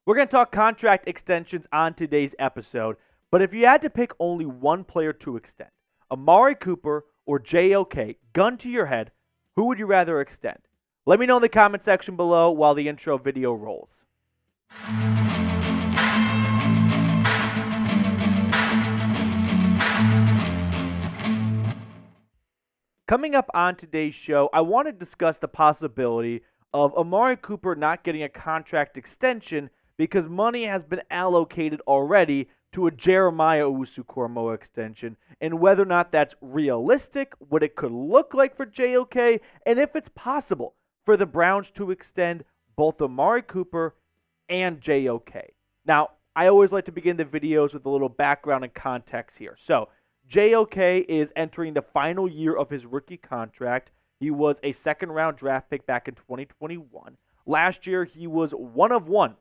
We're going to talk contract extensions on today's episode, but if you had to pick only one player to extend, Amari Cooper or JOK, gun to your head, who would you rather extend? Let me know in the comment section below while the intro video rolls. Coming up on today's show, I want to discuss the possibility of Amari Cooper not getting a contract extension because money has been allocated already to a Jeremiah Owusu-Koramoah extension, and whether or not that's realistic, what it could look like for JOK, and if it's possible for the Browns to extend both Amari Cooper and JOK. Now, I always like to begin the videos with a little background and context here. So, JOK is entering the final year of his rookie contract. He was a second-round draft pick back in 2021. Last year, he was one of one.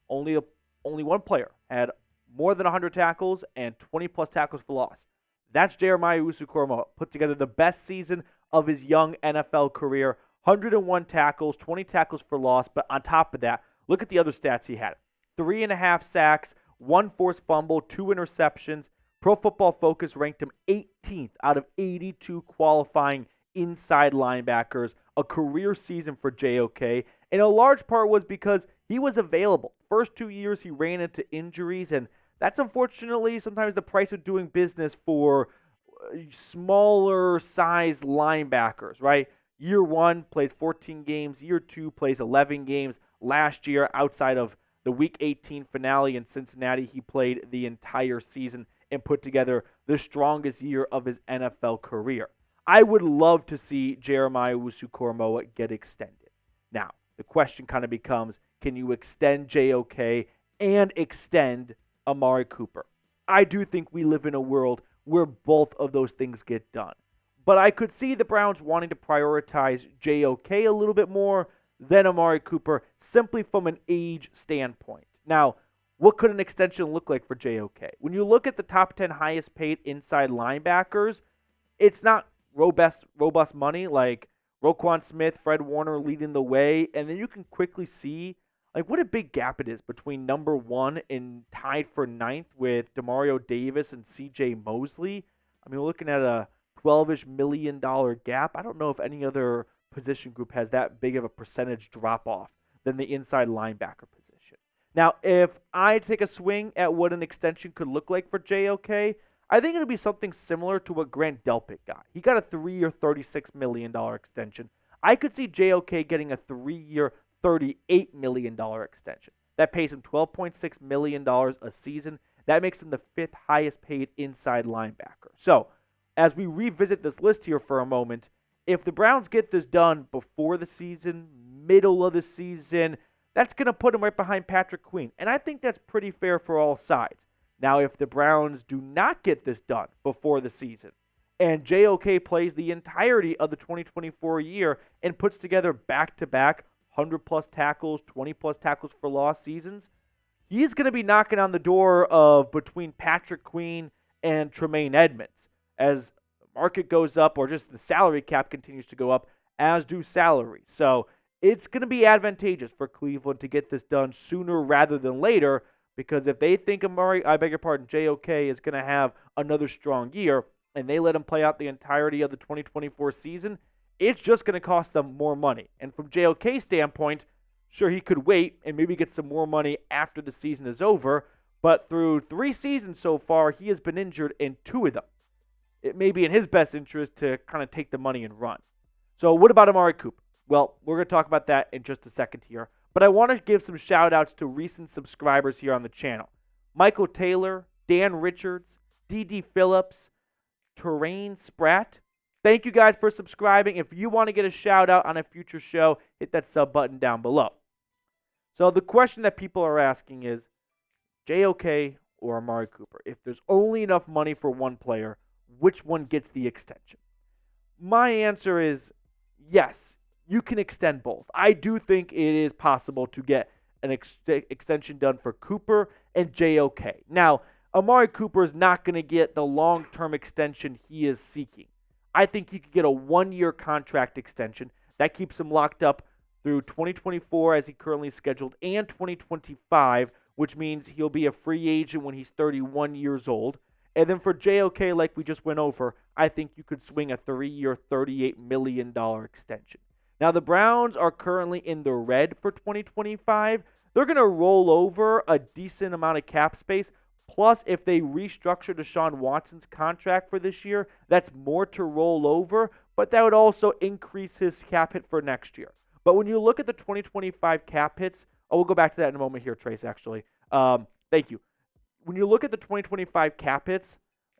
Only one player had more than 100 tackles and 20-plus tackles for loss. That's Jeremiah Owusu-Koramoah. Put together the best season of his young NFL career. 101 tackles, 20 tackles for loss. But on top of that, look at the other stats he had. 3.5 sacks, 1 forced fumble, 2 interceptions. Pro Football Focus ranked him 18th out of 82 qualifying inside linebackers. A career season for JOK. And a large part was because he was available. First 2 years he ran into injuries, and that's unfortunately sometimes the price of doing business for smaller sized linebackers, right? Year 1 plays 14 games. Year 2 plays 11 games. Last year, outside of the Week 18 finale in Cincinnati, he played the entire season and put together the strongest year of his NFL career. I would love to see Jeremiah Owusu-Koramoah get extended. Now, the question kind of becomes, can you extend JOK and extend Amari Cooper? I do think we live in a world where both of those things get done. But I could see the Browns wanting to prioritize JOK a little bit more than Amari Cooper simply from an age standpoint. Now, what could an extension look like for JOK? When you look at the top 10 highest paid inside linebackers, it's not robust money like Roquan Smith, Fred Warner leading the way, and then you can quickly see like what a big gap it is between number 1 and tied for 9th with Demario Davis and CJ Mosley. I mean, we're looking at a $12-ish million gap. I don't know if any other position group has that big of a percentage drop-off than the inside linebacker position. Now, if I take a swing at what an extension could look like for JOK, I think it'll be something similar to what Grant Delpit got. He got a 3-year, $36 million extension. I could see JOK getting a 3-year, $38 million extension. That pays him $12.6 million a season. That makes him the 5th highest paid inside linebacker. So, as we revisit this list here for a moment, if the Browns get this done before the season, middle of the season, that's going to put him right behind Patrick Queen. And I think that's pretty fair for all sides. Now, if the Browns do not get this done before the season, and JOK plays the entirety of the 2024 year and puts together back-to-back 100-plus tackles, 20-plus tackles for loss seasons, he's going to be knocking on the door of between Patrick Queen and Tremaine Edmunds. As the market goes up or just the salary cap continues to go up, as do salaries. So it's going to be advantageous for Cleveland to get this done sooner rather than later, because if they think JOK is going to have another strong year and they let him play out the entirety of the 2024 season, it's just going to cost them more money. And from JOK's standpoint, sure, he could wait and maybe get some more money after the season is over, but through 3 seasons so far, he has been injured in 2 of them. It may be in his best interest to kind of take the money and run. So what about Amari Cooper? Well, we're going to talk about that in just a second here. But I want to give some shout-outs to recent subscribers here on the channel. Michael Taylor, Dan Richards, D.D. Phillips, Terrain Spratt. Thank you guys for subscribing. If you want to get a shout-out on a future show, hit that sub button down below. So the question that people are asking is, JOK or Amari Cooper? If there's only enough money for one player, which one gets the extension? My answer is yes. You can extend both. I do think it is possible to get an extension done for Cooper and JOK. Now, Amari Cooper is not going to get the long-term extension he is seeking. I think he could get a 1-year contract extension. That keeps him locked up through 2024 as he currently is scheduled and 2025, which means he'll be a free agent when he's 31 years old. And then for JOK, like we just went over, I think you could swing a 3-year, $38 million extension. Now, the Browns are currently in the red for 2025. They're going to roll over a decent amount of cap space. Plus, if they restructure Deshaun Watson's contract for this year, that's more to roll over, but that would also increase his cap hit for next year. But when you look at the 2025 cap hits, we'll go back to that in a moment here, Trace, actually. Thank you. When you look at the 2025 cap hits,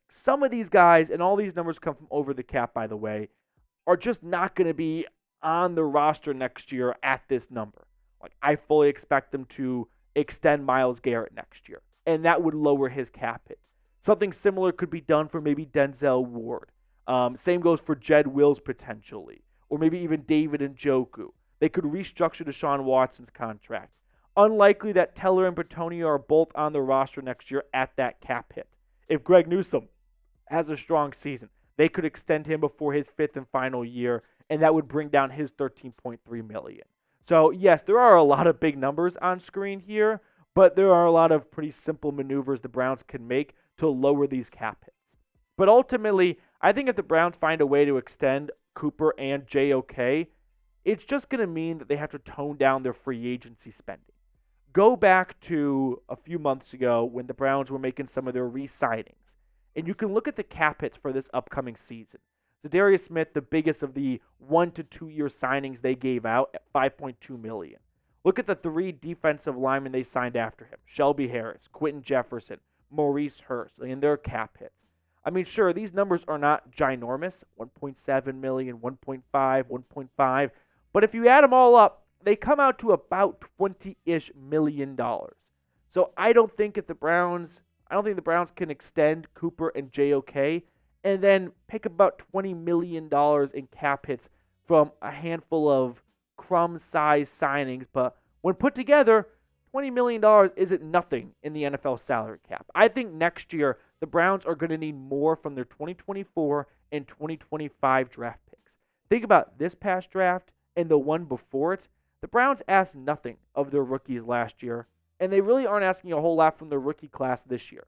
some of these guys, and all these numbers come from over the cap, by the way, are just not going to be on the roster next year at this number. Like, I fully expect them to extend Myles Garrett next year, and that would lower his cap hit. Something similar could be done for maybe Denzel Ward. Same goes for Jed Wills potentially, or maybe even David Njoku. They could restructure Deshaun Watson's contract. Unlikely that Teller and Bitonio are both on the roster next year at that cap hit. If Greg Newsome has a strong season, they could extend him before his 5th and final year, and that would bring down his $13.3 million. So, yes, there are a lot of big numbers on screen here, but there are a lot of pretty simple maneuvers the Browns can make to lower these cap hits. But ultimately, I think if the Browns find a way to extend Cooper and JOK, it's just going to mean that they have to tone down their free agency spending. Go back to a few months ago when the Browns were making some of their re-signings, and you can look at the cap hits for this upcoming season. Zadarius Smith, the biggest of the 1 to 2 year signings they gave out at $5.2 million. Look at the 3 defensive linemen they signed after him: Shelby Harris, Quentin Jefferson, Maurice Hurst, and their cap hits. I mean, sure, these numbers are not ginormous, 1.7 million, 1.5, 1.5, but if you add them all up, they come out to about $20-ish million. So I don't think the Browns can extend Cooper and JOK and then pick about $20 million in cap hits from a handful of crumb-sized signings. But when put together, $20 million isn't nothing in the NFL salary cap. I think next year the Browns are going to need more from their 2024 and 2025 draft picks. Think about this past draft and the one before it. The Browns asked nothing of their rookies last year, and they really aren't asking a whole lot from their rookie class this year.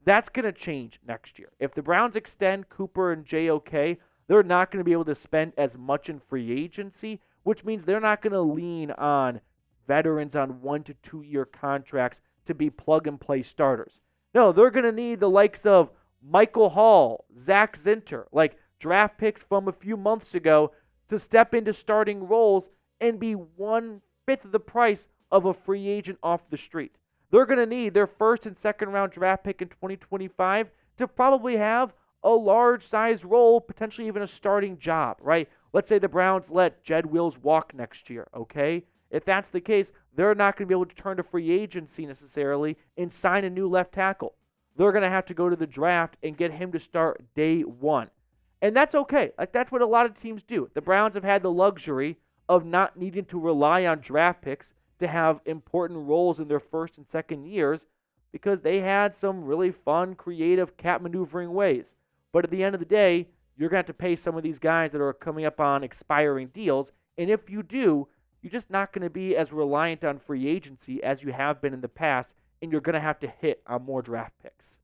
That's going to change next year. If the Browns extend Cooper and JOK, they're not going to be able to spend as much in free agency, which means they're not going to lean on veterans on 1 to 2 year contracts to be plug-and-play starters. No, they're going to need the likes of Michael Hall, Zach Zinter, like draft picks from a few months ago, to step into starting roles and be 1/5 of the price of a free agent off the street. They're going to need their 1st and 2nd round draft pick in 2025 to probably have a large size role, potentially even a starting job, right? Let's say the Browns let Jed Wills walk next year, okay? If that's the case, they're not going to be able to turn to free agency necessarily and sign a new left tackle. They're going to have to go to the draft and get him to start day one. And that's okay. Like, that's what a lot of teams do. The Browns have had the luxury of not needing to rely on draft picks to have important roles in their 1st and 2nd years because they had some really fun, creative cap maneuvering ways. But at the end of the day, you're going to have to pay some of these guys that are coming up on expiring deals. And if you do, you're just not going to be as reliant on free agency as you have been in the past, and you're going to have to hit on more draft picks.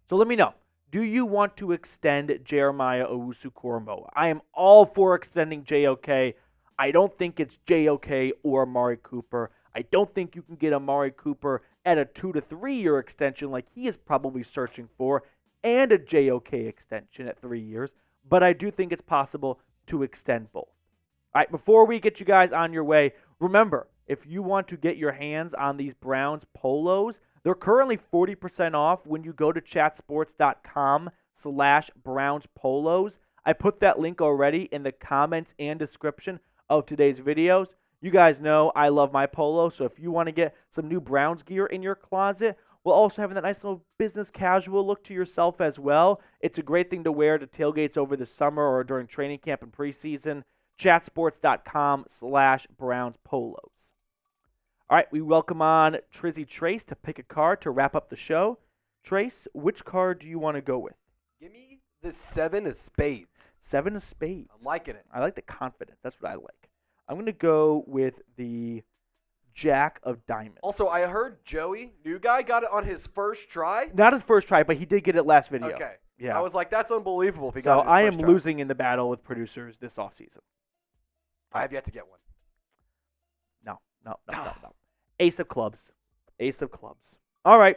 So let me know. Do you want to extend Jeremiah Owusu-Koramoah? I am all for extending JOK. I don't think it's JOK or Amari Cooper. I don't think you can get Amari Cooper at a 2 to 3 year extension like he is probably searching for, and a JOK extension at 3 years. But I do think it's possible to extend both. All right, before we get you guys on your way, remember, if you want to get your hands on these Browns polos, they're currently 40% off when you go to chatsports.com/Browns polos. I put that link already in the comments and description of today's videos. You guys know I love my polo, so if you want to get some new Browns gear in your closet, we'll also have that nice little business casual look to yourself as well. It's a great thing to wear to tailgates over the summer or during training camp and preseason. Chatsports.com/Browns polos. All right, we welcome on Trizzy Trace to pick a card to wrap up the show. Trace, which card do you want to go with? Give me the 7 of spades. 7 of spades. I'm liking it. I like the confidence. That's what I like. I'm going to go with the Jack of Diamonds. Also, I heard Joey, new guy, got it on his first try. Not his first try, but he did get it last video. Okay. Yeah. I was like, that's unbelievable if he So got it his I am first try. losing in the battle with producers this offseason. I have yet to get one. No. Ace of clubs. All right.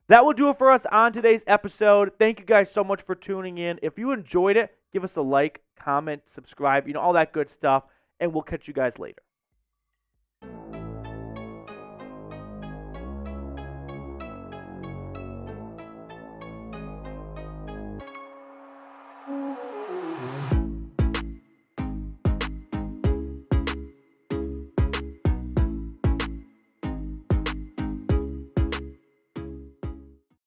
That will do it for us on today's episode. Thank you guys so much for tuning in. If you enjoyed it, give us a like, comment, subscribe, all that good stuff, and we'll catch you guys later.